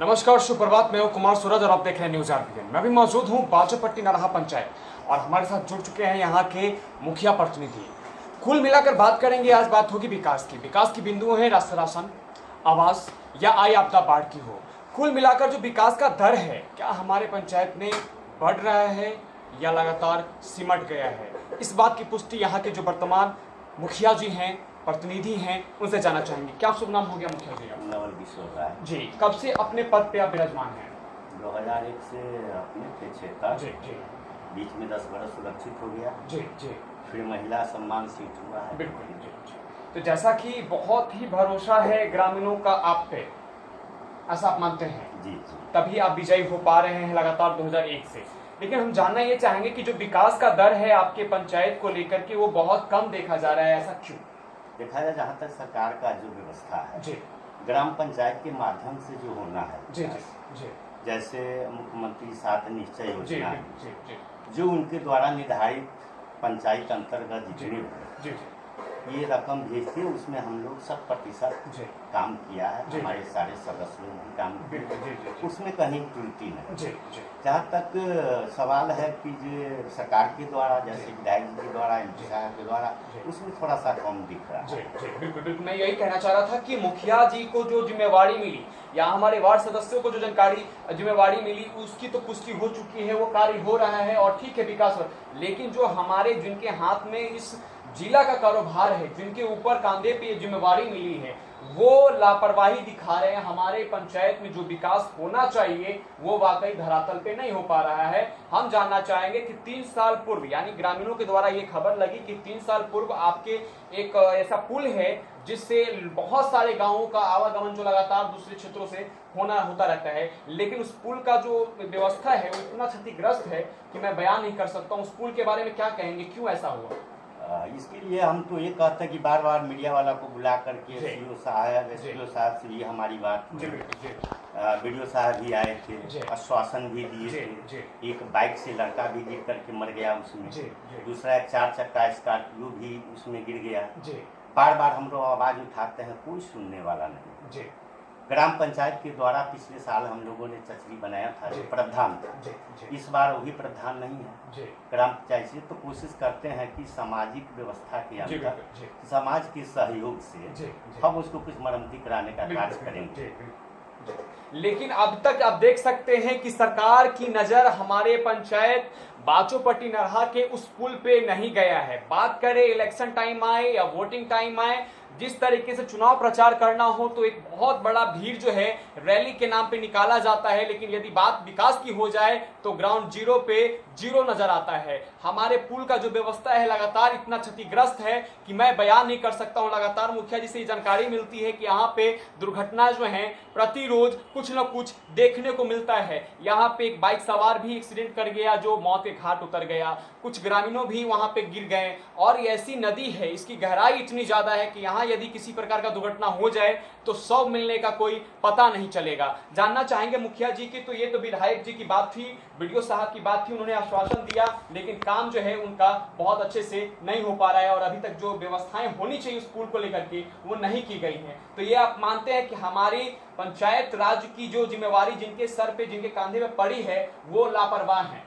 नमस्कार, सुप्रभात। मैं हूं कुमार सूरज और आप देख रहे हैं न्यूज आरपीएन। मैं भी मौजूद हूं बाजोपट्टी नरहा पंचायत और हमारे साथ जुड़ चुके हैं यहां के मुखिया प्रतिनिधि। कुल मिलाकर बात करेंगे, आज बात होगी विकास की बिंदु है राष्ट्र राशन, आवास या आई आपदा बाढ़ की हो। कुल मिलाकर जो विकास का दर है, क्या हमारे पंचायत में बढ़ रहा है या लगातार सिमट गया है? इस बात की पुष्टि यहाँ के जो वर्तमान मुखिया जी हैं, प्रतिनिधि हैं, उनसे जानना चाहेंगे। क्या शुभ नाम हो गया मुखिया जी? नवल विश्व राय जी, कब से अपने पद पे आप विराजमान हैं? 2001 से अपने थे क्षेत्र जी जी बीच में 10 बरस सुरक्षित हो गया। जी जी फिर महिला सम्मान सीट हुआ है। बिल्कुल जी जी। तो जैसा कि बहुत ही भरोसा है ग्रामीणों का आप पे, ऐसा आप मानते हैं? जी जी। तभी आप विजयी हो पा रहे हैं लगातार 2001 से। लेकिन हम जानना ये चाहेंगे कि जो विकास का दर है आपके पंचायत को लेकर के, वो बहुत कम देखा जा रहा है, ऐसा क्यों? देखा जाए, जहाँ तक सरकार का जो व्यवस्था है जी, ग्राम पंचायत के माध्यम से जो होना है, जी जी जी जैसे मुख्यमंत्री 7 निश्चय जी योजना है, जी जी जो उनके द्वारा निर्धारित पंचायत अंतर्गत जितनी जी ये रकम भेजती है, उसमें हम लोग 100% जी काम किया है। जी। हमारे सारे सदस्यों ने भी काम बिल्कुल जी किया, जी उसमें कहीं त्रुटि नहीं। जी जी जहाँ तक सवाल है कि जो सरकार के द्वारा, जैसे विधायक जी के द्वारा, एमपी साहब के द्वारा, उसमें थोड़ा सा कम दिख रहा जी है। जी बिल्कुल बिल्कुल। मैं यही कहना चाह रहा था कि मुखिया जी को जो जिम्मेवारी मिली या हमारे वार्ड सदस्यों को जो जिम्मेवारी मिली, उसकी तो पुष्टि हो चुकी है, वो कार्य हो रहा है और ठीक है विकास। लेकिन जो हमारे जिनके हाथ में इस जिला का कारोबार है, जिनके ऊपर कांधे पे ये जिम्मेवारी मिली है, वो लापरवाही दिखा रहे हैं। हमारे पंचायत में जो विकास होना चाहिए वो वाकई धरातल पे नहीं हो पा रहा है। हम जानना चाहेंगे कि 3 साल पूर्व, यानी ग्रामीणों के द्वारा ये खबर लगी कि 3 साल पूर्व आपके एक ऐसा पुल है जिससे बहुत सारे गांवों का आवागमन जो लगातार दूसरे क्षेत्रों से होता रहता है, लेकिन उस पुल का जो व्यवस्था है वो इतना क्षतिग्रस्त है कि मैं बयान नहीं कर सकता हूँ। उस पुल के बारे में क्या कहेंगे, क्यों ऐसा हुआ? इसके लिए हम तो ये कहते हैं कि बार बार मीडिया वाला को बुला करके सीओ साहब, एसपीओ साहब से भी हमारी बात हुई। वीडियो साहब भी आए थे, आश्वासन भी दिए थे। एक बाइक से लड़का भी गिर करके मर गया उसमें, दूसरा एक 4 चक्का स्कॉर्पियो भी उसमें गिर गया। बार बार हम लोग आवाज उठाते हैं, कोई सुनने वाला नहीं। ग्राम पंचायत के द्वारा पिछले साल हम लोगों ने चचरी बनाया था, प्रावधान। इस बार वही प्रावधान नहीं है। ग्राम पंचायत से तो कोशिश करते हैं कि सामाजिक व्यवस्था के अंदर समाज के सहयोग से हम उसको कुछ मरम्मती कराने का कार्य करेंगे। लेकिन अब तक आप देख सकते हैं कि सरकार की नजर हमारे पंचायत बाजोपट्टी नरहा के उस पुल पे नहीं गया है। बात करें इलेक्शन टाइम आए या वोटिंग टाइम आए, जिस तरीके से चुनाव प्रचार करना हो तो एक बहुत बड़ा भीड़ जो है रैली के नाम पे निकाला जाता है, लेकिन यदि बात विकास की हो जाए तो ग्राउंड जीरो पे जीरो नजर आता है। हमारे पुल का जो व्यवस्था है लगातार इतना क्षतिग्रस्त है कि मैं बयान नहीं कर सकता हूं। लगातार मुखिया जी से जानकारी मिलती है कि यहाँ पे दुर्घटना जो है प्रतिरोज कुछ न कुछ देखने को मिलता है। यहाँ पे एक बाइक सवार भी एक्सीडेंट कर गया जो मौत के घाट उतर गया, कुछ ग्रामीणों भी वहां पे गिर गए। और ये ऐसी नदी है, इसकी गहराई इतनी ज्यादा है कि यहाँ यदि किसी प्रकार का दुर्घटना हो जाए तो शव मिलने का कोई पता नहीं चलेगा। जानना चाहेंगे मुखिया जी की, तो ये तो विधायक जी की बात थी, वीडियो साहब की बात थी, उन्होंने आश्वासन दिया, लेकिन काम जो है उनका बहुत अच्छे से नहीं हो पा रहा है और अभी तक जो व्यवस्थाएं होनी चाहिए उस पुल को लेकर के वो नहीं की गई हैं। तो ये आप मानते हैं कि हमारी पंचायत राज की जो जिम्मेवारी जिनके सर पे, जिनके कांधे में पड़ी है, वो लापरवाह है?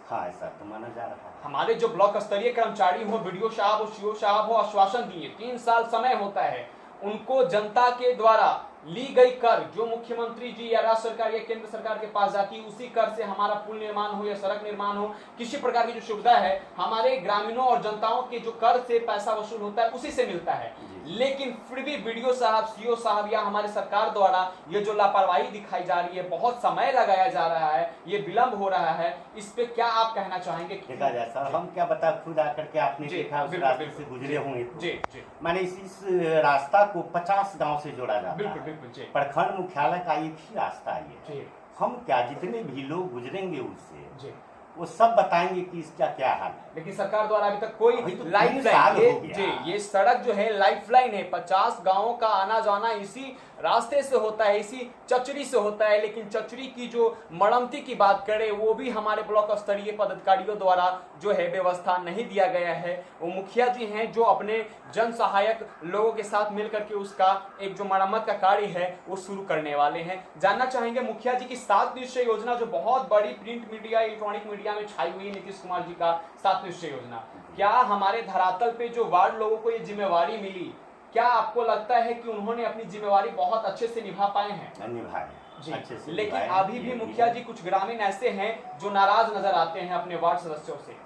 हाँ, ऐसा तो माना जा रहा है। हमारे जो ब्लॉक स्तरीय कर्मचारी हो, वीडियो साहब हो, सीओ साहब हो, आश्वासन दिए, 3 साल समय होता है, उनको जनता के द्वारा ली गई कर जो मुख्यमंत्री जी या राज्य सरकार या केंद्र सरकार के पास जाती है, उसी कर से हमारा पुल निर्माण हो या सड़क निर्माण हो, किसी प्रकार की जो सुविधा है हमारे ग्रामीणों और जनताओं के जो कर से पैसा वसूल होता है उसी से मिलता है। लेकिन फिर भी वीडियो साहब, सीओ साहब या हमारे सरकार द्वारा ये जो लापरवाही दिखाई जा रही है, बहुत समय लगाया जा रहा है, ये विलंब हो रहा है, इस पे क्या आप कहना चाहेंगे? देखा जाए सर, हम क्या बता, खुद आकर के आपने देखा, उस रास्ते से गुजरे होंगे। मैंने इस रास्ता को 50 गांव से जोड़ा जाता है। प्रखंड मुख्यालय का एक ही रास्ता है। हम क्या, जितने भी लोग गुजरेंगे उससे वो सब बताएंगे कि इसका क्या हाल है। लेकिन सरकार द्वारा अभी तक कोई तो लाइफ लाइन, ये सड़क जो है लाइफ लाइन है। 50 गांवों का आना जाना इसी रास्ते से होता है, इसी चचरी से होता है। लेकिन चचरी की जो मरम्मती की बात करें वो भी हमारे ब्लॉक स्तरीय पदाधिकारियों द्वारा जो है व्यवस्था नहीं दिया गया है। वो मुखिया जी हैं जो अपने जन सहायक लोगों के साथ मिलकर के उसका एक जो मरम्मत का कार्य है वो शुरू करने वाले हैं। जानना चाहेंगे मुखिया जी की 7 निश्चय योजना जो बहुत बड़ी प्रिंट मीडिया इलेक्ट्रॉनिक मीडिया में छाई हुई नीतीश कुमार जी का 7 निश्चय योजना, क्या हमारे धरातल पे जो वार्ड लोगों को ये जिम्मेवारी मिली, क्या आपको लगता है कि उन्होंने अपनी जिम्मेवारी बहुत अच्छे से निभा पाए हैं? निभाए अच्छे से। लेकिन अभी भी मुखिया जी कुछ ग्रामीण ऐसे हैं जो नाराज नजर आते हैं अपने वार्ड सदस्यों से।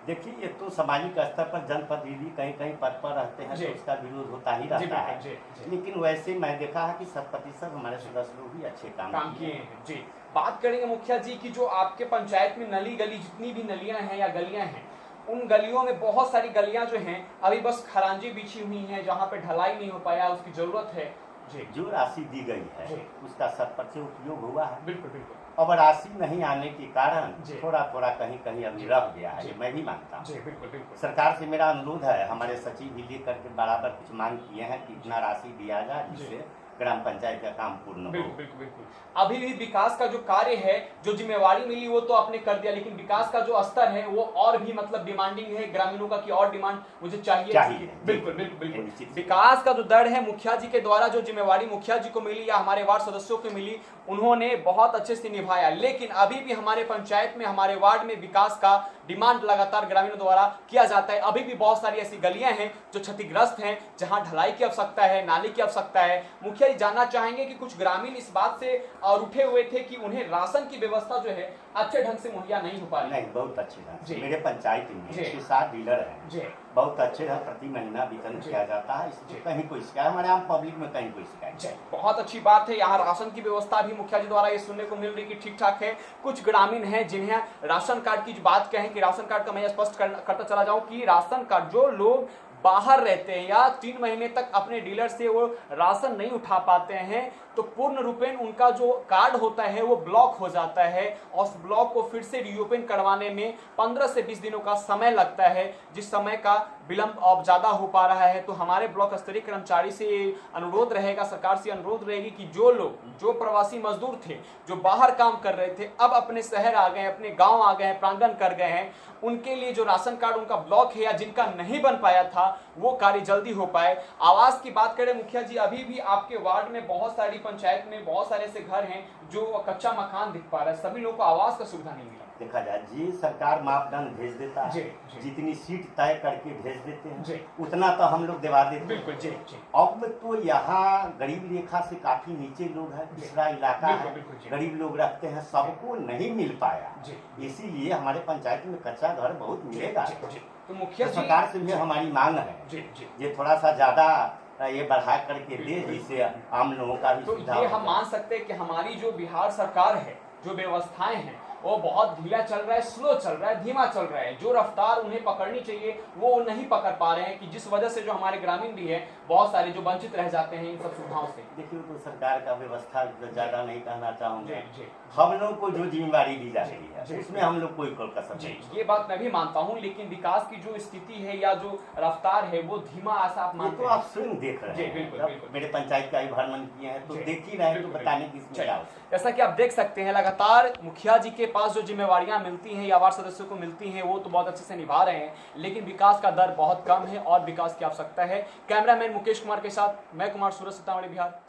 देखिए, ये तो सामाजिक स्तर पर जनप्रतिनिधि कहीं कहीं पद पर रहते हैं तो उसका विरोध होता ही रहता है। लेकिन वैसे मैं देखा है कि 100% हमारे सदस्य लोग भी अच्छे काम किए हैं। जी, बात करेंगे मुखिया जी की जो आपके पंचायत में नली गली जितनी भी नलियां हैं या गलियां हैं, उन गलियों में बहुत सारी गलियां जो हैं अभी बस खरांजी बिछी हुई हैं, जहां पे ढलाई नहीं हो पाया, उसकी जरूरत है। जी, जो राशि दी गई है उसका 100% उपयोग हुआ है। बिल्कुल बिल्कुल। अब राशि नहीं आने के कारण थोड़ा थोड़ा कहीं कहीं अभी रह गया है, मैं भी मानता हूँ। बिल्कुल बिल्कुल। सरकार से मेरा अनुरोध है, हमारे सचिव भी लेकर के बराबर कुछ मांग किए हैं कि इतना राशि दिया जाए जिससे ग्राम पंचायत का काम पूर्ण हो। बिल्कुल बिल्कुल बिल्कुल। अभी भी विकास का जो कार्य है, जो जिम्मेवारी मिली वो तो आपने कर दिया, लेकिन विकास का जो स्तर है वो और भी मतलब डिमांडिंग है ग्रामीणों का कि और डिमांड मुझे चाहिए। बिल्कुल बिल्कुल बिल्कुल। विकास का जो दर है मुखिया जी के द्वारा जो जिम्मेवारी मुखिया जी को मिली या हमारे वार्ड सदस्यों को मिली, उन्होंने बहुत अच्छे से निभाया। लेकिन अभी भी हमारे पंचायत में, हमारे वार्ड में विकास का डिमांड लगातार ग्रामीणों द्वारा किया जाता है। अभी भी बहुत सारी ऐसी गलियां हैं जो क्षतिग्रस्त हैं, जहां ढलाई की आवश्यकता है, नाली की आवश्यकता है। मुखिया जी जानना चाहेंगे कि कुछ ग्रामीण इस बात से उठे हुए थे कि उन्हें राशन की व्यवस्था जो है अच्छे ढंग से मुहैया नहीं हो पा रही। नहीं, बहुत अच्छे ढंग से मेरे पंचायत में 6-7 डीलर हैं, बहुत अच्छे ढंग प्रति महीना वेतन किया जाता है। इसमें कहीं कोई शिकायत, हमारे आम पब्लिक में कहीं कोई शिकायत। बहुत अच्छी बात है। यहाँ राशन की व्यवस्था भी मुखिया जी द्वारा ये सुनने को मिल रही कि ठीक ठाक है। कुछ ग्रामीण हैं जिन्हें राशन कार्ड की बात कहें कि राशन कार्ड का मैं स्पष्ट करता चला जाऊं कि राशन कार्ड जो लोग बाहर रहते हैं या 3 महीने तक अपने डीलर से वो राशन नहीं उठा पाते हैं, तो पूर्ण रूपेण उनका जो कार्ड होता है वो ब्लॉक हो जाता है और उस ब्लॉक को फिर से रीओपन करवाने में 15 से 20 दिनों का समय लगता है, जिस समय का विलंब अब ज्यादा हो पा रहा है। तो हमारे ब्लॉक स्तरीय कर्मचारी से अनुरोध रहेगा, सरकार से अनुरोध रहेगी कि जो लोग, जो प्रवासी मजदूर थे, जो बाहर काम कर रहे थे, अब अपने शहर आ गए, अपने गांव आ गए, प्रांगण कर गए हैं, उनके लिए जो राशन कार्ड उनका ब्लॉक है या जिनका नहीं बन पाया था वो कार्य जल्दी हो पाए। आवास की बात करें मुखिया जी, अभी भी आपके वार्ड में बहुत सारी पंचायत में बहुत सारे ऐसे घर हैं जो कच्चा मकान दिख पा रहा है, सभी लोगों को आवास का सुविधा नहीं मिला। देखा जाए जी, सरकार मापदंड भेज देता है, जितनी सीट तय करके भेज देते हैं उतना तो हम लोग दिवा देते हैं। बिल्कुल जी। अब तो यहाँ गरीब रेखा से काफी नीचे लोग हैं, दूसरा इलाका है, गरीब लोग रखते हैं, सबको नहीं मिल पाया। इसीलिए हमारे पंचायत में कच्चा घर बहुत मिलेगा। तो मुखिया सरकार से भी हमारी मांग है ये थोड़ा सा ज्यादा ये बढ़ा करके दे, जिससे आम लोगों का भी सुविधा। तो ये हम मान सकते हैं कि हमारी जो बिहार सरकार है, जो व्यवस्थाएं हैं वो बहुत ढीला चल रहा है, स्लो चल रहा है, धीमा चल रहा है। जो रफ्तार उन्हें पकड़नी चाहिए वो नहीं पकड़ पा रहे हैं, कि जिस वजह से जो हमारे ग्रामीण भी है बहुत सारे जो वंचित रह जाते हैं इन सब सुविधाओं से। देखिए, तो सरकार का व्यवस्था ज्यादा नहीं कहना चाहूंगा, हम लोग को जो जिम्मेवारी दी जाती है उसमें हम लोग कोई कसर नहीं। ये बात मैं भी मानता हूँ, लेकिन विकास की जो स्थिति है या जो रफ्तार है वो धीमा ऐसा आप मानते हैं? तो आप स्वयं देख रहे हैं। बिल्कुल। मेरे पंचायत का भ्रमण किए हैं तो देख ही रहे हैं, तो बताने की इसमें क्या। जैसा कि आप देख सकते हैं लगातार मुखिया जी के पास जो जिम्मेवारियां मिलती हैं या वार्ड सदस्यों को मिलती हैं वो तो बहुत अच्छे से निभा रहे हैं, लेकिन विकास का दर बहुत कम है और विकास की आवश्यकता है। कैमरामैन मुकेश कुमार के साथ मैं कुमार सूरज, सीतामढ़ी, बिहार।